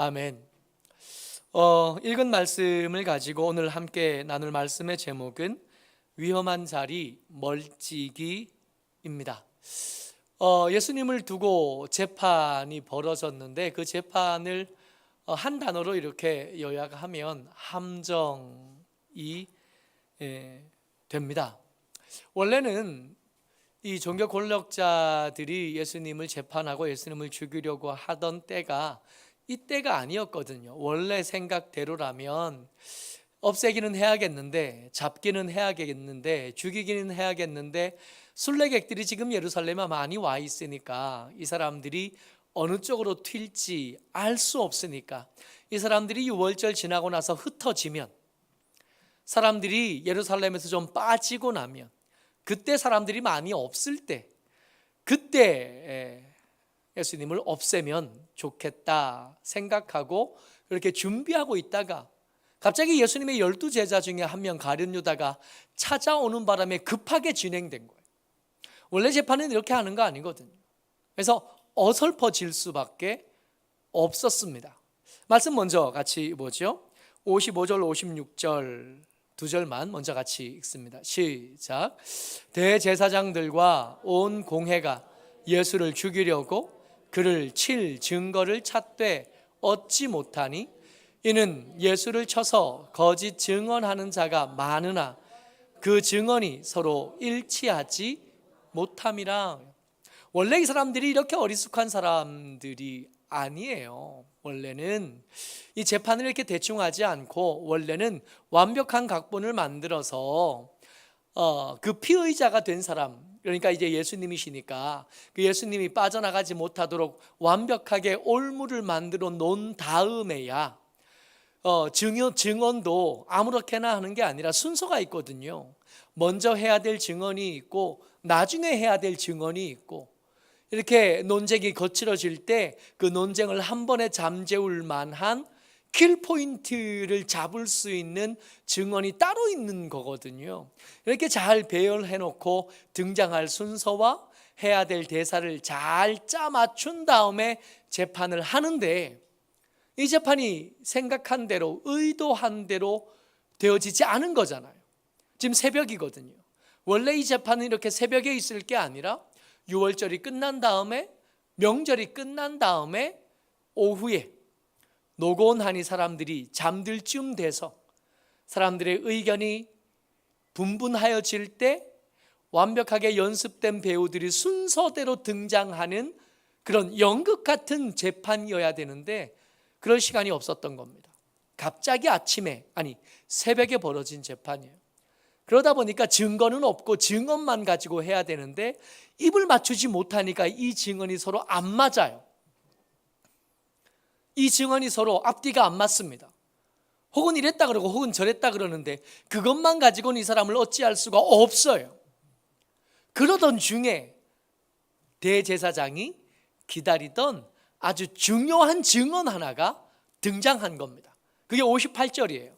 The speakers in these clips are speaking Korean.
아멘. 읽은 말씀을 가지고 오늘 함께 나눌 말씀의 제목은 위험한 자리 멀찍이입니다. 예수님을 두고 재판이 벌어졌는데 그 재판을 한 단어로 이렇게 요약하면 함정이 됩니다. 원래는 이 종교 권력자들이 예수님을 재판하고 예수님을 죽이려고 하던 때가 이때가 아니었거든요. 원래 생각대로라면 없애기는 해야겠는데, 잡기는 해야겠는데, 죽이기는 해야겠는데, 순례객들이 지금 예루살렘에 많이 와 있으니까 이 사람들이 어느 쪽으로 튈지 알 수 없으니까, 이 사람들이 유월절 지나고 나서 흩어지면, 사람들이 예루살렘에서 좀 빠지고 나면, 그때 사람들이 많이 없을 때, 그때 예수님을 없애면 좋겠다 생각하고 그렇게 준비하고 있다가 갑자기 예수님의 12제자 중에 한 명 가룟 유다가 찾아오는 바람에 급하게 진행된 거예요. 원래 재판은 이렇게 하는 거 아니거든요. 그래서 어설퍼질 수밖에 없었습니다. 말씀 먼저 같이 보죠. 55절 56절 두 절만 먼저 같이 읽습니다. 시작. 대제사장들과 온 공회가 예수를 죽이려고 그를 칠 증거를 찾되 얻지 못하니 이는 예수를 쳐서 거짓 증언하는 자가 많으나 그 증언이 서로 일치하지 못함이라. 원래 이 사람들이 이렇게 어리숙한 사람들이 아니에요. 원래는 이 재판을 이렇게 대충 하지 않고 원래는 완벽한 각본을 만들어서 그 피의자가 된 사람, 그러니까 이제 예수님이시니까 그 예수님이 빠져나가지 못하도록 완벽하게 올무를 만들어 놓은 다음에야 증언도 아무렇게나 하는 게 아니라 순서가 있거든요. 먼저 해야 될 증언이 있고 나중에 해야 될 증언이 있고, 이렇게 논쟁이 거칠어질 때 그 논쟁을 한 번에 잠재울 만한 킬포인트를 잡을 수 있는 증언이 따로 있는 거거든요. 이렇게 잘 배열해 놓고 등장할 순서와 해야 될 대사를 잘 짜 맞춘 다음에 재판을 하는데, 이 재판이 생각한 대로 의도한 대로 되어지지 않은 거잖아요. 지금 새벽이거든요. 원래 이 재판은 이렇게 새벽에 있을 게 아니라 유월절이 끝난 다음에, 명절이 끝난 다음에 오후에 노곤하니 사람들이 잠들 쯤 돼서 사람들의 의견이 분분하여질 때 완벽하게 연습된 배우들이 순서대로 등장하는 그런 연극 같은 재판이어야 되는데 그럴 시간이 없었던 겁니다. 갑자기 아침에, 아니 새벽에 벌어진 재판이에요. 그러다 보니까 증거는 없고 증언만 가지고 해야 되는데 입을 맞추지 못하니까 이 증언이 서로 안 맞아요. 이 증언이 서로 앞뒤가 안 맞습니다. 혹은 이랬다 그러고 혹은 저랬다 그러는데 그것만 가지고는 이 사람을 어찌할 수가 없어요. 그러던 중에 대제사장이 기다리던 아주 중요한 증언 하나가 등장한 겁니다. 그게 58절이에요.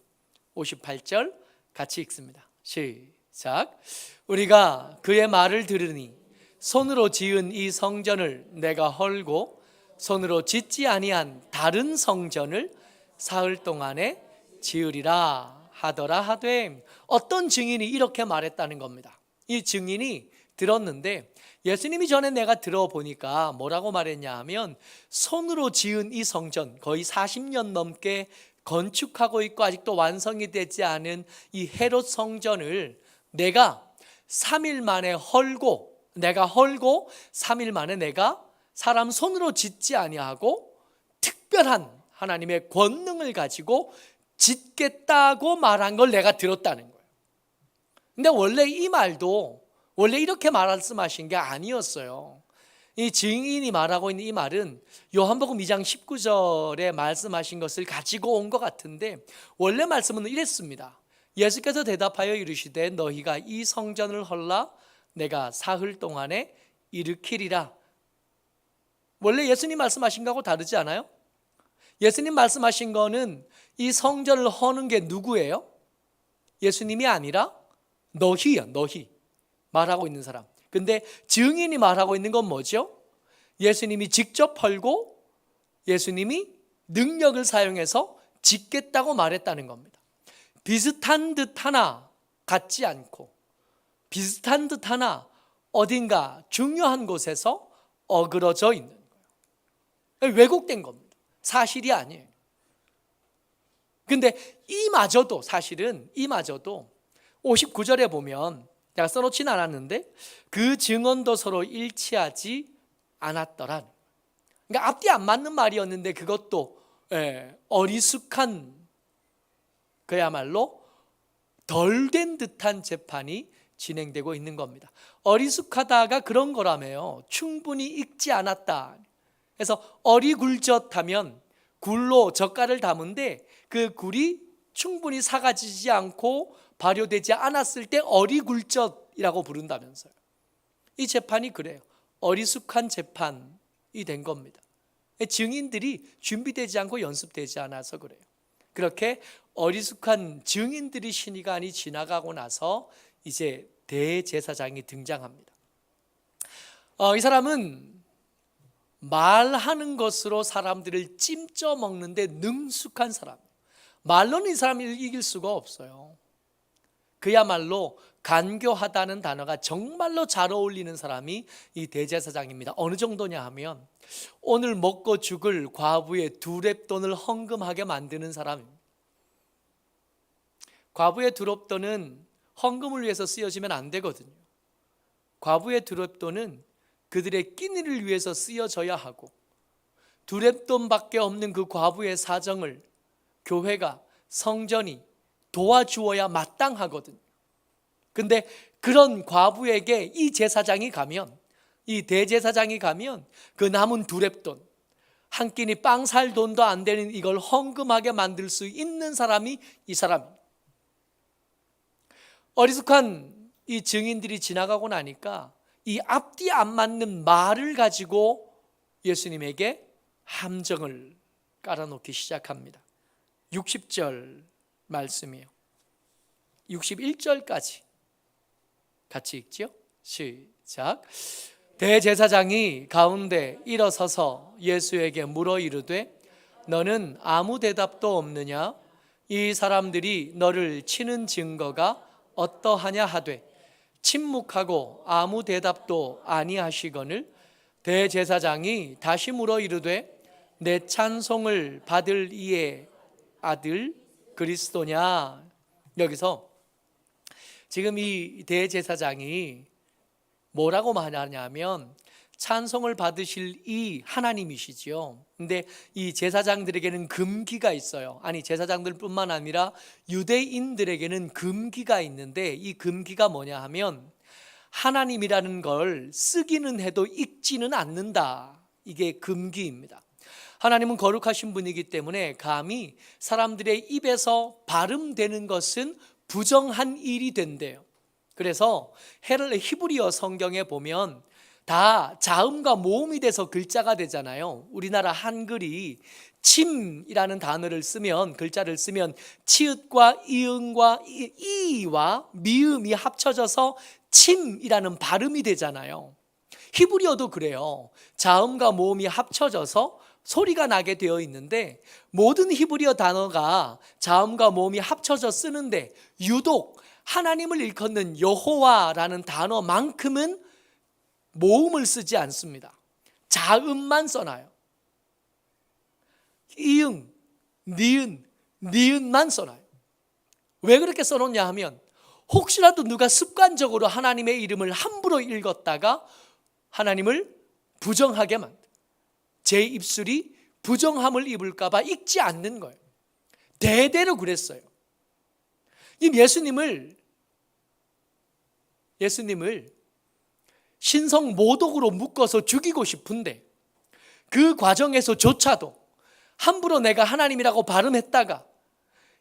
58절 같이 읽습니다. 시작. 우리가 그의 말을 들으니 손으로 지은 이 성전을 내가 헐고 손으로 짓지 아니한 다른 성전을 사흘 동안에 지으리라 하더라 하되, 어떤 증인이 이렇게 말했다는 겁니다. 이 증인이 들었는데 예수님이 전에 내가 들어보니까 뭐라고 말했냐 하면, 손으로 지은 이 성전, 거의 40년 넘게 건축하고 있고 아직도 완성이 되지 않은 이 헤롯 성전을 내가 3일 만에 헐고 3일 만에 내가 사람 손으로 짓지 아니하고 특별한 하나님의 권능을 가지고 짓겠다고 말한 걸 내가 들었다는 거예요. 근데 원래 이 말도 원래 이렇게 말씀하신 게 아니었어요. 이 증인이 말하고 있는 이 말은 요한복음 2장 19절에 말씀하신 것을 가지고 온 것 같은데, 원래 말씀은 이랬습니다. 예수께서 대답하여 이르시되 너희가 이 성전을 헐라 내가 사흘 동안에 일으키리라. 원래 예수님 말씀하신 거하고 다르지 않아요? 예수님 말씀하신 거는 이 성전을 허는 게 누구예요? 예수님이 아니라 너희야, 너희. 말하고 있는 사람. 근데 증인이 말하고 있는 건 뭐죠? 예수님이 직접 헐고 예수님이 능력을 사용해서 짓겠다고 말했다는 겁니다. 비슷한 듯 하나 같지 않고, 비슷한 듯 하나 어딘가 중요한 곳에서 어그러져 있는 거예요. 왜곡된 겁니다. 사실이 아니에요. 근데 이마저도, 사실은 이마저도 59절에 보면, 제가 써놓지는 않았는데, 그 증언도 서로 일치하지 않았더란. 그러니까 앞뒤 안 맞는 말이었는데 그것도 어리숙한, 그야말로 덜 된 듯한 재판이 진행되고 있는 겁니다. 어리숙하다가 그런 거라며요. 충분히 익지 않았다. 그래서 어리굴젓하면 굴로 젓갈을 담은데 그 굴이 충분히 사가지지 않고 발효되지 않았을 때 어리굴젓이라고 부른다면서요. 이 재판이 그래요. 어리숙한 재판이 된 겁니다. 증인들이 준비되지 않고 연습되지 않아서 그래요. 그렇게 어리숙한 증인들이 시간이 지나가고 나서 이제 대제사장이 등장합니다. 이 사람은 말하는 것으로 사람들을 찜쪄 먹는데 능숙한 사람. 말로는 이 사람을 이길 수가 없어요. 그야말로 간교하다는 단어가 정말로 잘 어울리는 사람이 이 대제사장입니다. 어느 정도냐 하면 오늘 먹고 죽을 과부의 2렙돈을 헌금하게 만드는 사람입니다. 과부의 2렙돈은 헌금을 위해서 쓰여지면 안 되거든요. 과부의 2렙돈은 그들의 끼니를 위해서 쓰여져야 하고, 2렙돈밖에 없는 그 과부의 사정을 교회가, 성전이 도와주어야 마땅하거든요. 근데 그런 과부에게 이 제사장이 가면, 이 대제사장이 가면 그 남은 2렙돈, 한 끼니 빵 살 돈도 안 되는 이걸 헌금하게 만들 수 있는 사람이 이 사람입니다. 어리숙한 이 증인들이 지나가고 나니까 이 앞뒤 안 맞는 말을 가지고 예수님에게 함정을 깔아놓기 시작합니다. 60절 말씀이에요. 61절까지 같이 읽죠? 시작. 대제사장이 가운데 일어서서 예수에게 물어 이르되 너는 아무 대답도 없느냐? 이 사람들이 너를 치는 증거가 어떠하냐 하되 침묵하고 아무 대답도 아니하시거늘 대제사장이 다시 물어 이르되 내 찬송을 받을 이의 아들 그리스도냐? 여기서 지금 이 대제사장이 뭐라고 말하냐면 찬송을 받으실 이 하나님이시지요. 근데 이 제사장들에게는 금기가 있어요. 아니, 제사장들뿐만 아니라 유대인들에게는 금기가 있는데 이 금기가 뭐냐 하면 하나님이라는 걸 쓰기는 해도 읽지는 않는다. 이게 금기입니다. 하나님은 거룩하신 분이기 때문에 감히 사람들의 입에서 발음되는 것은 부정한 일이 된대요. 그래서 히브리어 성경에 보면 다 자음과 모음이 돼서 글자가 되잖아요. 우리나라 한글이 침이라는 단어를 쓰면, 글자를 쓰면 치읓과 이응과 이와 미음이 합쳐져서 침이라는 발음이 되잖아요. 히브리어도 그래요. 자음과 모음이 합쳐져서 소리가 나게 되어 있는데 모든 히브리어 단어가 자음과 모음이 합쳐져 쓰는데 유독 하나님을 일컫는 여호와라는 단어만큼은 모음을 쓰지 않습니다. 자음만 써놔요. 이응, 니은, 니은만 써놔요. 왜 그렇게 써놓냐 하면 혹시라도 누가 습관적으로 하나님의 이름을 함부로 읽었다가 하나님을 부정하게 만들어요. 제 입술이 부정함을 입을까 봐 읽지 않는 거예요. 대대로 그랬어요. 이 예수님을 신성 모독으로 묶어서 죽이고 싶은데 그 과정에서조차도 함부로 내가 하나님이라고 발음했다가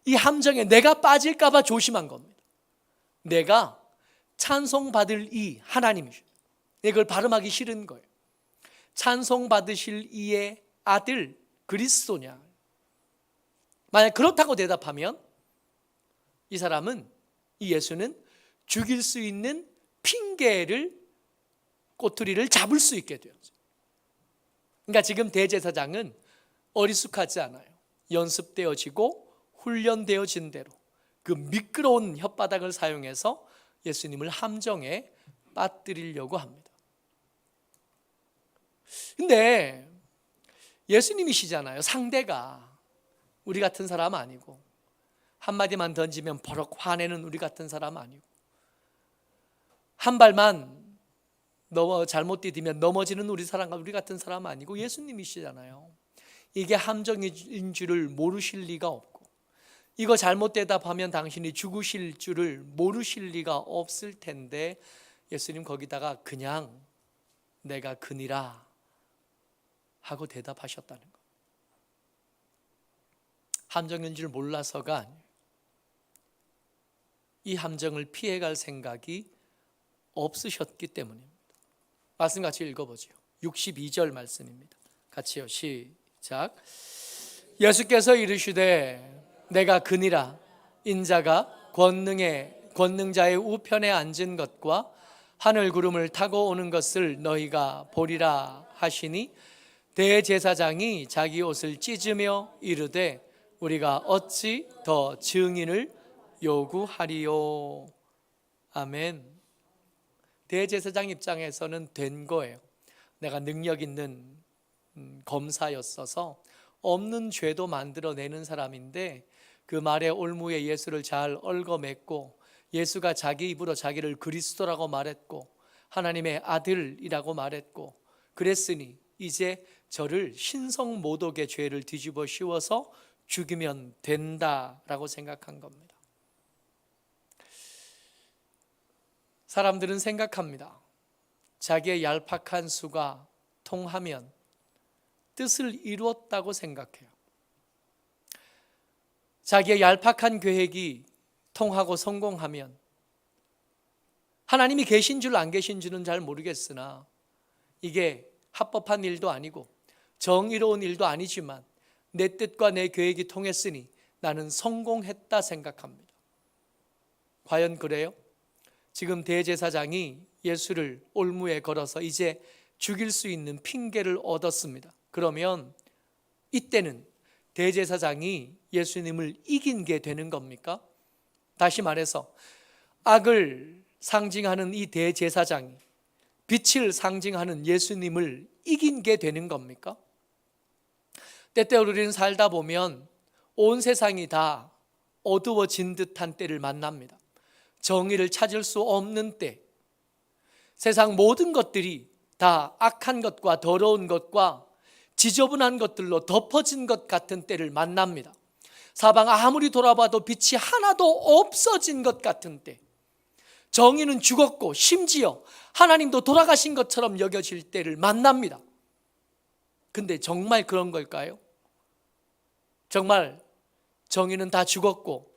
이 함정에 내가 빠질까 봐 조심한 겁니다. 내가 찬송받을 이 하나님이죠. 이걸 발음하기 싫은 거예요. 찬송받으실 이의 아들 그리스도냐? 만약 그렇다고 대답하면 이 사람은, 이 예수는 죽일 수 있는 핑계를, 꼬투리를 잡을 수 있게 되었죠. 그러니까 지금 대제사장은 어리숙하지 않아요. 연습되어지고 훈련되어진 대로 그 미끄러운 혓바닥을 사용해서 예수님을 함정에 빠뜨리려고 합니다. 근데 예수님이시잖아요. 상대가 우리 같은 사람 아니고, 한마디만 던지면 버럭 화내는 우리 같은 사람 아니고, 한 발만 잘못 디디면 넘어지는 우리 같은 사람 아니고 예수님이시잖아요. 이게 함정인 줄을 모르실 리가 없고, 이거 잘못 대답하면 당신이 죽으실 줄을 모르실 리가 없을 텐데 예수님 거기다가 그냥 내가 그니라 하고 대답하셨다는 것. 함정인 줄 몰라서가 아니에요. 이 함정을 피해갈 생각이 없으셨기 때문입니다. 말씀 같이 읽어보죠. 62절 말씀입니다. 같이요. 시작. 예수께서 이르시되 내가 그니라. 인자가 권능자의 우편에 앉은 것과 하늘 구름을 타고 오는 것을 너희가 보리라 하시니, 대제사장이 자기 옷을 찢으며 이르되 우리가 어찌 더 증인을 요구하리요. 아멘. 대제사장 입장에서는 된 거예요. 내가 능력 있는 검사였어서 없는 죄도 만들어내는 사람인데 그 말에 올무에 예수를 잘 얽어맸고, 예수가 자기 입으로 자기를 그리스도라고 말했고 하나님의 아들이라고 말했고, 그랬으니 이제 저를 신성모독의 죄를 뒤집어 씌워서 죽이면 된다라고 생각한 겁니다. 사람들은 생각합니다. 자기의 얄팍한 수가 통하면 뜻을 이루었다고 생각해요. 자기의 얄팍한 계획이 통하고 성공하면, 하나님이 계신 줄 안 계신 줄은 잘 모르겠으나 이게 합법한 일도 아니고 정의로운 일도 아니지만 내 뜻과 내 계획이 통했으니 나는 성공했다 생각합니다. 과연 그래요? 지금 대제사장이 예수를 올무에 걸어서 이제 죽일 수 있는 핑계를 얻었습니다. 그러면 이때는 대제사장이 예수님을 이긴 게 되는 겁니까? 다시 말해서 악을 상징하는 이 대제사장이 빛을 상징하는 예수님을 이긴 게 되는 겁니까? 때때로 우리는 살다 보면 온 세상이 다 어두워진 듯한 때를 만납니다. 정의를 찾을 수 없는 때, 세상 모든 것들이 다 악한 것과 더러운 것과 지저분한 것들로 덮어진 것 같은 때를 만납니다. 사방 아무리 돌아봐도 빛이 하나도 없어진 것 같은 때, 정의는 죽었고 심지어 하나님도 돌아가신 것처럼 여겨질 때를 만납니다. 근데 정말 그런 걸까요? 정말 정의는 다 죽었고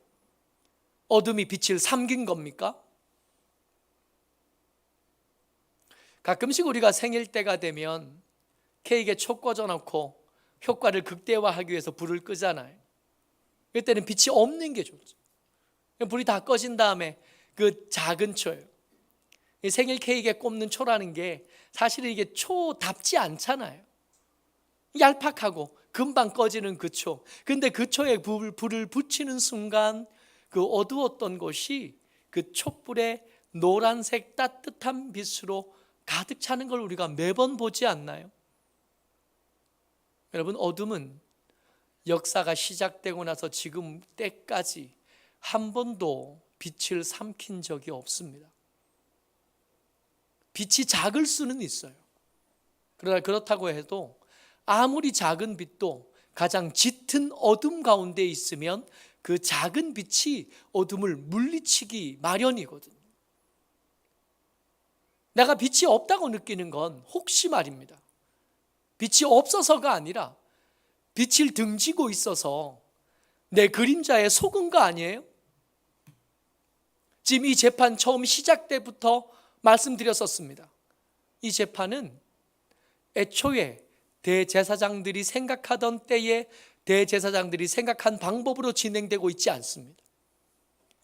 어둠이 빛을 삼킨 겁니까? 가끔씩 우리가 생일 때가 되면 케이크에 초 꽂아놓고 효과를 극대화하기 위해서 불을 끄잖아요. 그때는 빛이 없는 게 좋죠. 불이 다 꺼진 다음에 그 작은 초예요. 생일 케이크에 꼽는 초라는 게 사실은 이게 초답지 않잖아요. 얄팍하고 금방 꺼지는 그 초. 근데 그 초에 불을 붙이는 순간 그 어두웠던 곳이 그 촛불의 노란색 따뜻한 빛으로 가득 차는 걸 우리가 매번 보지 않나요? 여러분, 어둠은 역사가 시작되고 나서 지금 때까지 한 번도 빛을 삼킨 적이 없습니다. 빛이 작을 수는 있어요. 그러나 그렇다고 해도 아무리 작은 빛도 가장 짙은 어둠 가운데 있으면 그 작은 빛이 어둠을 물리치기 마련이거든요. 내가 빛이 없다고 느끼는 건 혹시 말입니다. 빛이 없어서가 아니라 빛을 등지고 있어서 내 그림자에 속은 거 아니에요? 지금 이 재판 처음 시작 때부터 말씀드렸었습니다. 이 재판은 애초에 대제사장들이 생각하던 때에 대제사장들이 생각한 방법으로 진행되고 있지 않습니다.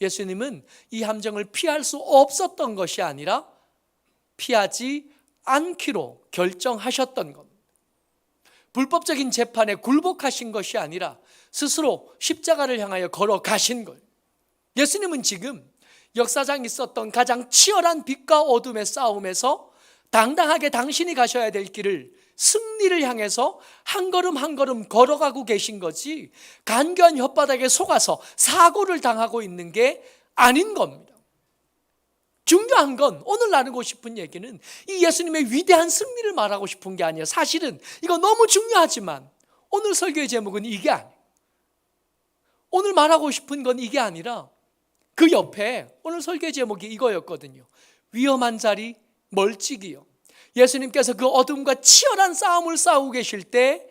예수님은 이 함정을 피할 수 없었던 것이 아니라 피하지 않기로 결정하셨던 겁니다. 불법적인 재판에 굴복하신 것이 아니라 스스로 십자가를 향하여 걸어가신 거예요. 예수님은 지금 역사上있었던 가장 치열한 빛과 어둠의 싸움에서 당당하게 당신이 가셔야 될 길을, 승리를 향해서 한 걸음 한 걸음 걸어가고 계신 거지, 간교한 혓바닥에 속아서 사고를 당하고 있는 게 아닌 겁니다. 중요한 건, 오늘 나누고 싶은 얘기는 이 예수님의 위대한 승리를 말하고 싶은 게 아니에요. 사실은 이거 너무 중요하지만 오늘 설교의 제목은 이게 아니에요. 오늘 말하고 싶은 건 이게 아니라 그 옆에 오늘 설교의 제목이 이거였거든요. 위험한 자리 멀찍이요. 예수님께서 그 어둠과 치열한 싸움을 싸우고 계실 때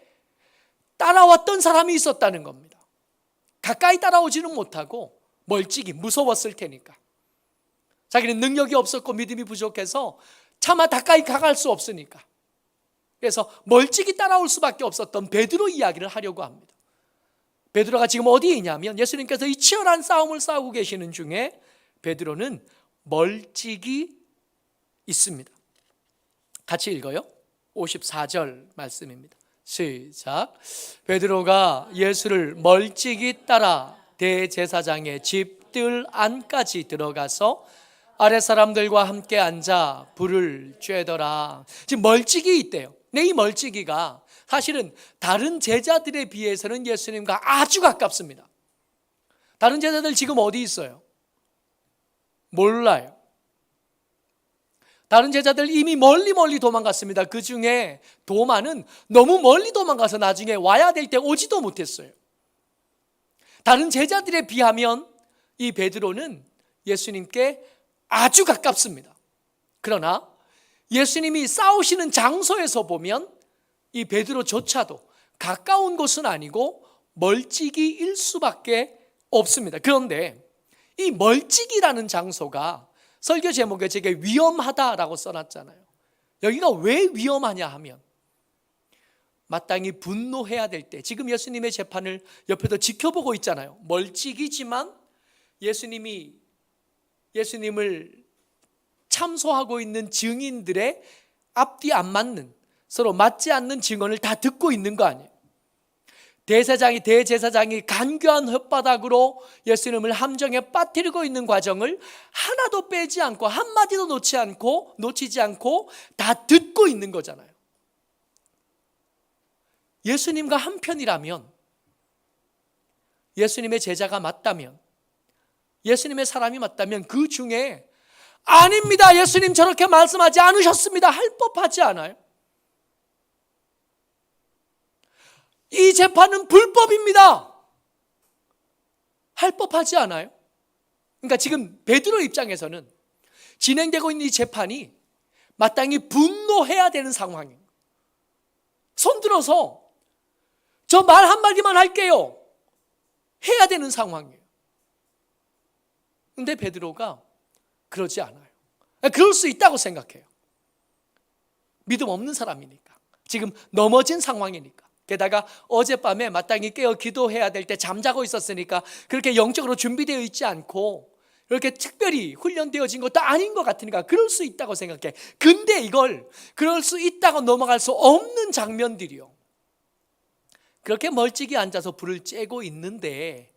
따라왔던 사람이 있었다는 겁니다. 가까이 따라오지는 못하고 멀찍이, 무서웠을 테니까. 자기는 능력이 없었고 믿음이 부족해서 차마 가까이 가갈 수 없으니까. 그래서 멀찍이 따라올 수밖에 없었던 베드로 이야기를 하려고 합니다. 베드로가 지금 어디에 있냐면, 예수님께서 이 치열한 싸움을 싸우고 계시는 중에 베드로는 멀찍이 있습니다. 같이 읽어요. 54절 말씀입니다. 시작. 베드로가 예수를 멀찍이 따라 대제사장의 집들 안까지 들어가서 아랫 사람들과 함께 앉아 불을 쬐더라. 지금 멀찍이 있대요. 근데 이 멀찍이가 사실은 다른 제자들에 비해서는 예수님과 아주 가깝습니다. 다른 제자들 지금 어디 있어요? 몰라요. 다른 제자들 이미 멀리 도망갔습니다. 그 중에 도마는 너무 멀리 도망가서 나중에 와야 될 때 오지도 못했어요. 다른 제자들에 비하면 이 베드로는 예수님께 아주 가깝습니다. 그러나 예수님이 싸우시는 장소에서 보면 이 베드로조차도 가까운 곳은 아니고 멀찍이일 수밖에 없습니다. 그런데 이 멀찍이라는 장소가 설교 제목에 제게 위험하다라고 써놨잖아요. 여기가 왜 위험하냐 하면, 마땅히 분노해야 될 때, 지금 예수님의 재판을 옆에서 지켜보고 있잖아요. 멀찍이지만 예수님을 참소하고 있는 증인들의 앞뒤 안 맞는, 서로 맞지 않는 증언을 다 듣고 있는 거 아니에요. 대제사장이 간교한 혓바닥으로 예수님을 함정에 빠뜨리고 있는 과정을 하나도 빼지 않고 한마디도 놓치지 않고 다 듣고 있는 거잖아요. 예수님과 한편이라면, 예수님의 제자가 맞다면, 예수님의 사람이 맞다면 그 중에 아닙니다, 예수님 저렇게 말씀하지 않으셨습니다 할 법하지 않아요? 이 재판은 불법입니다 할 법하지 않아요? 그러니까 지금 베드로 입장에서는 진행되고 있는 이 재판이 마땅히 분노해야 되는 상황이에요. 손들어서 저 말 한마디만 할게요 해야 되는 상황이에요. 근데 베드로가 그러지 않아요. 그럴 수 있다고 생각해요. 믿음 없는 사람이니까, 지금 넘어진 상황이니까, 게다가 어젯밤에 마땅히 깨어 기도해야 될 때 잠자고 있었으니까 그렇게 영적으로 준비되어 있지 않고 이렇게 특별히 훈련되어진 것도 아닌 것 같으니까 그럴 수 있다고 생각해. 근데 이걸 그럴 수 있다고 넘어갈 수 없는 장면들이요, 그렇게 멀찍이 앉아서 불을 쬐고 있는데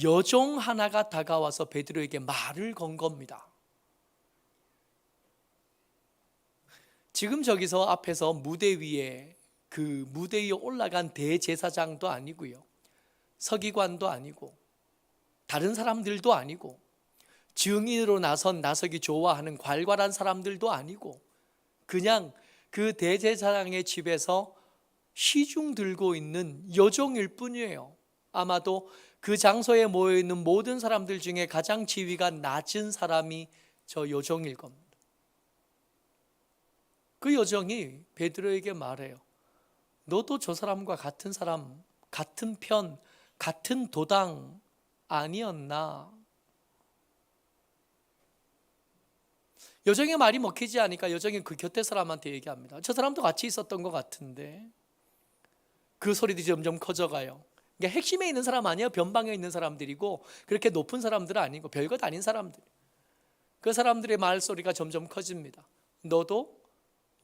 여종 하나가 다가와서 베드로에게 말을 건 겁니다. 지금 저기서 앞에서 무대 위에 올라간 대제사장도 아니고요, 서기관도 아니고 다른 사람들도 아니고 증인으로 나서기 좋아하는 괄괄한 사람들도 아니고 그냥 그 대제사장의 집에서 시중 들고 있는 여종일 뿐이에요. 아마도 그 장소에 모여있는 모든 사람들 중에 가장 지위가 낮은 사람이 저 여종일 겁니다. 그 여종이 베드로에게 말해요. 너도 저 사람과 같은 사람, 같은 편, 같은 도당 아니었나? 여종의 말이 먹히지 않으니까 여종이 그 곁에 사람한테 얘기합니다. 저 사람도 같이 있었던 것 같은데. 그 소리도 점점 커져가요. 그러니까 핵심에 있는 사람 아니에요. 변방에 있는 사람들이고 그렇게 높은 사람들은 아니고 별것 아닌 사람들. 그 사람들의 말소리가 점점 커집니다. 너도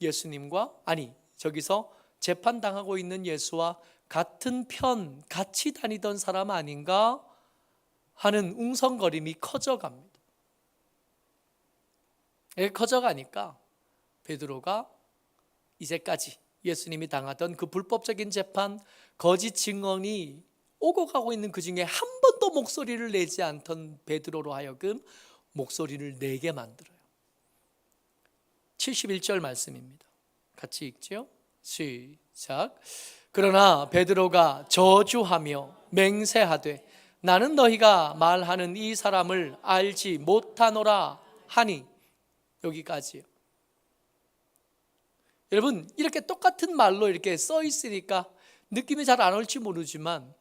예수님과, 저기서 재판당하고 있는 예수와 같은 편 같이 다니던 사람 아닌가 하는 웅성거림이 커져갑니다. 이렇게 커져가니까 베드로가 이제까지 예수님이 당하던 그 불법적인 재판, 거짓 증언이 오고 가고 있는 그 중에 한 번도 목소리를 내지 않던 베드로로 하여금 목소리를 내게 만들어요. 71절 말씀입니다. 같이 읽죠? 시작. 그러나 베드로가 저주하며 맹세하되 나는 너희가 말하는 이 사람을 알지 못하노라 하니. 여기까지요. 여러분, 이렇게 똑같은 말로 이렇게 써 있으니까 느낌이 잘 안 올지 모르지만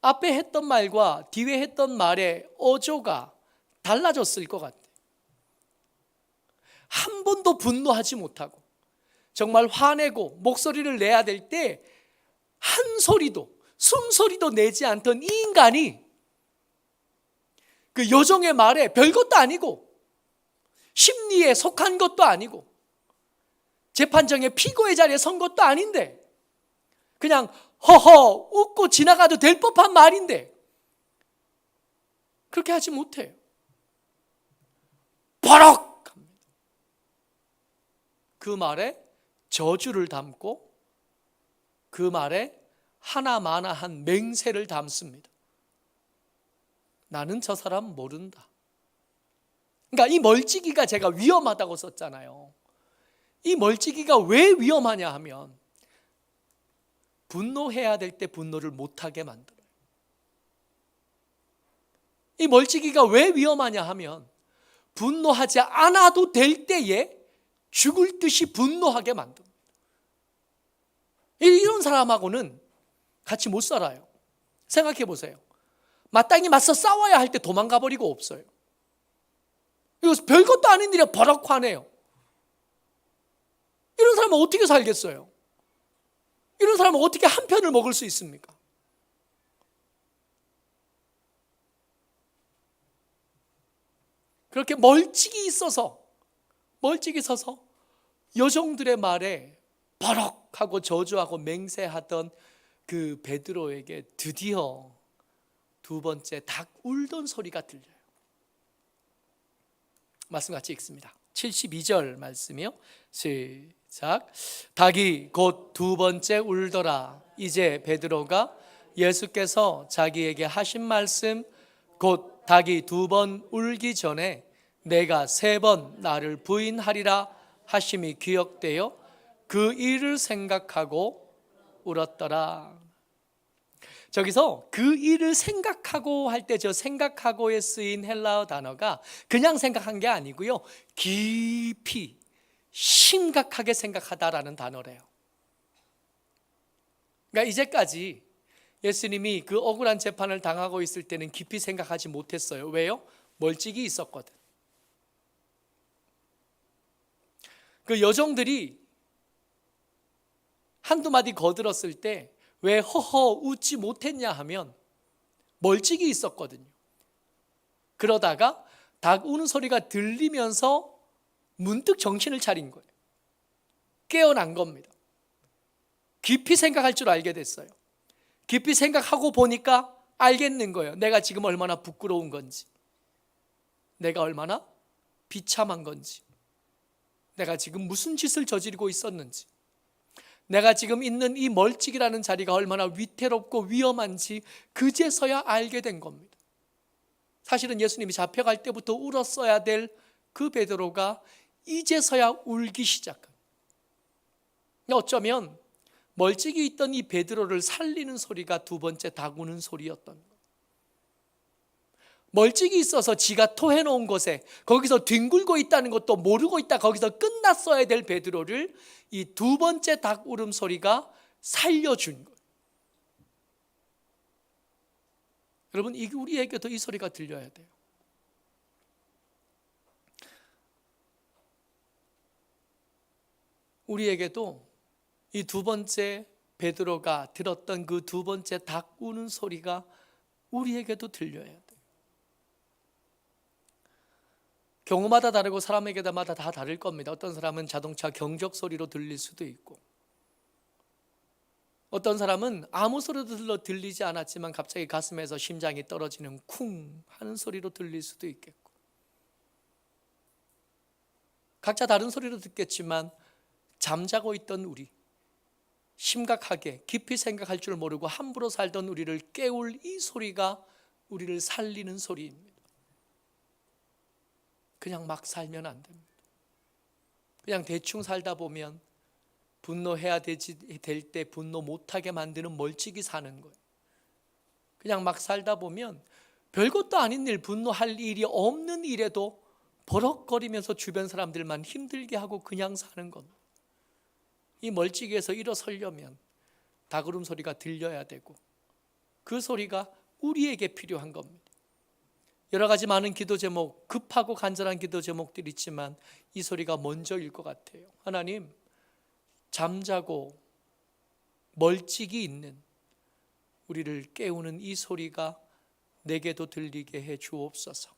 앞에 했던 말과 뒤에 했던 말의 어조가 달라졌을 것 같아요. 한 번도 분노하지 못하고 정말 화내고 목소리를 내야 될 때 한 소리도 숨소리도 내지 않던 이 인간이 그 여종의 말에 별것도 아니고 심리에 속한 것도 아니고 재판정의 피고의 자리에 선 것도 아닌데 그냥 허허 웃고 지나가도 될 법한 말인데 그렇게 하지 못해요. 버럭 합니다. 그 말에 저주를 담고 그 말에 하나마나한 맹세를 담습니다. 나는 저 사람 모른다. 그러니까 이 멀찍이가 제가 위험하다고 썼잖아요. 이 멀찍이가 왜 위험하냐 하면 분노해야 될 때 분노를 못하게 만들어요. 이 멀찍이가 왜 위험하냐 하면 분노하지 않아도 될 때에 죽을 듯이 분노하게 만듭니다. 이런 사람하고는 같이 못 살아요. 생각해 보세요. 마땅히 맞서 싸워야 할 때 도망가 버리고 없어요. 이거 별것도 아닌 일에 버럭 화내요. 이런 사람은 어떻게 살겠어요? 이런 사람은 어떻게 한 편을 먹을 수 있습니까? 그렇게 멀찍이 서서 여종들의 말에 버럭하고 저주하고 맹세하던 그 베드로에게 드디어 두 번째 닭 울던 소리가 들려요. 말씀 같이 읽습니다. 72절 말씀이요. 시작. 닭이 곧 두 번째 울더라. 이제 베드로가 예수께서 자기에게 하신 말씀 곧 닭이 두 번 울기 전에 내가 세 번 나를 부인하리라 하심이 기억되어 그 일을 생각하고 울었더라. 저기서 그 일을 생각하고 할 때 저 생각하고에 쓰인 헬라어 단어가 그냥 생각한 게 아니고요, 깊이 심각하게 생각하다라는 단어래요. 그러니까 이제까지 예수님이 그 억울한 재판을 당하고 있을 때는 깊이 생각하지 못했어요. 왜요? 멀찍이 있었거든. 그 여종들이 한두 마디 거들었을 때 왜 허허 웃지 못했냐 하면 멀찍이 있었거든요. 그러다가 닭 우는 소리가 들리면서 문득 정신을 차린 거예요. 깨어난 겁니다. 깊이 생각할 줄 알게 됐어요. 깊이 생각하고 보니까 알겠는 거예요. 내가 지금 얼마나 부끄러운 건지, 내가 얼마나 비참한 건지, 내가 지금 무슨 짓을 저지르고 있었는지, 내가 지금 있는 이 멀찍이라는 자리가 얼마나 위태롭고 위험한지 그제서야 알게 된 겁니다. 사실은 예수님이 잡혀갈 때부터 울었어야 될 그 베드로가 이제서야 울기 시작합니다. 어쩌면 멀찍이 있던 이 베드로를 살리는 소리가 두 번째 닭 우는 소리였던 거예요. 멀찍이 있어서 지가 토해놓은 곳에 거기서 뒹굴고 있다는 것도 모르고 있다 거기서 끝났어야 될 베드로를 이 두 번째 닭 울음 소리가 살려준 거예요. 여러분, 우리에게도 이 소리가 들려야 돼요. 우리에게도 이 두 번째 베드로가 들었던 그 두 번째 닭 우는 소리가 우리에게도 들려야 돼요. 경우마다 다르고 사람에게마다 다 다를 겁니다. 어떤 사람은 자동차 경적 소리로 들릴 수도 있고, 어떤 사람은 아무 소리도 들리지 않았지만 갑자기 가슴에서 심장이 떨어지는 쿵 하는 소리로 들릴 수도 있겠고, 각자 다른 소리로 듣겠지만 잠자고 있던 우리, 심각하게 깊이 생각할 줄 모르고 함부로 살던 우리를 깨울 이 소리가 우리를 살리는 소리입니다. 그냥 막 살면 안 됩니다. 그냥 대충 살다 보면 분노해야 될 때 분노 못하게 만드는 멀찍이 사는 거예요. 그냥 막 살다 보면 별것도 아닌 일, 분노할 일이 없는 일에도 버럭거리면서 주변 사람들만 힘들게 하고 그냥 사는 겁니다. 이 멀찍이에서 일어서려면 닭울음 소리가 들려야 되고, 그 소리가 우리에게 필요한 겁니다. 여러 가지 많은 기도 제목, 급하고 간절한 기도 제목들이 있지만 이 소리가 먼저일 것 같아요. 하나님, 잠자고 멀찍이 있는 우리를 깨우는 이 소리가 내게도 들리게 해 주옵소서.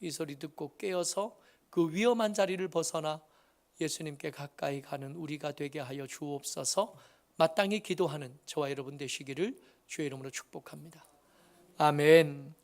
이 소리 듣고 깨어서 그 위험한 자리를 벗어나 예수님께 가까이 가는 우리가 되게 하여 주옵소서. 마땅히 기도하는 저와 여러분 되시기를 주의 이름으로 축복합니다. 아멘.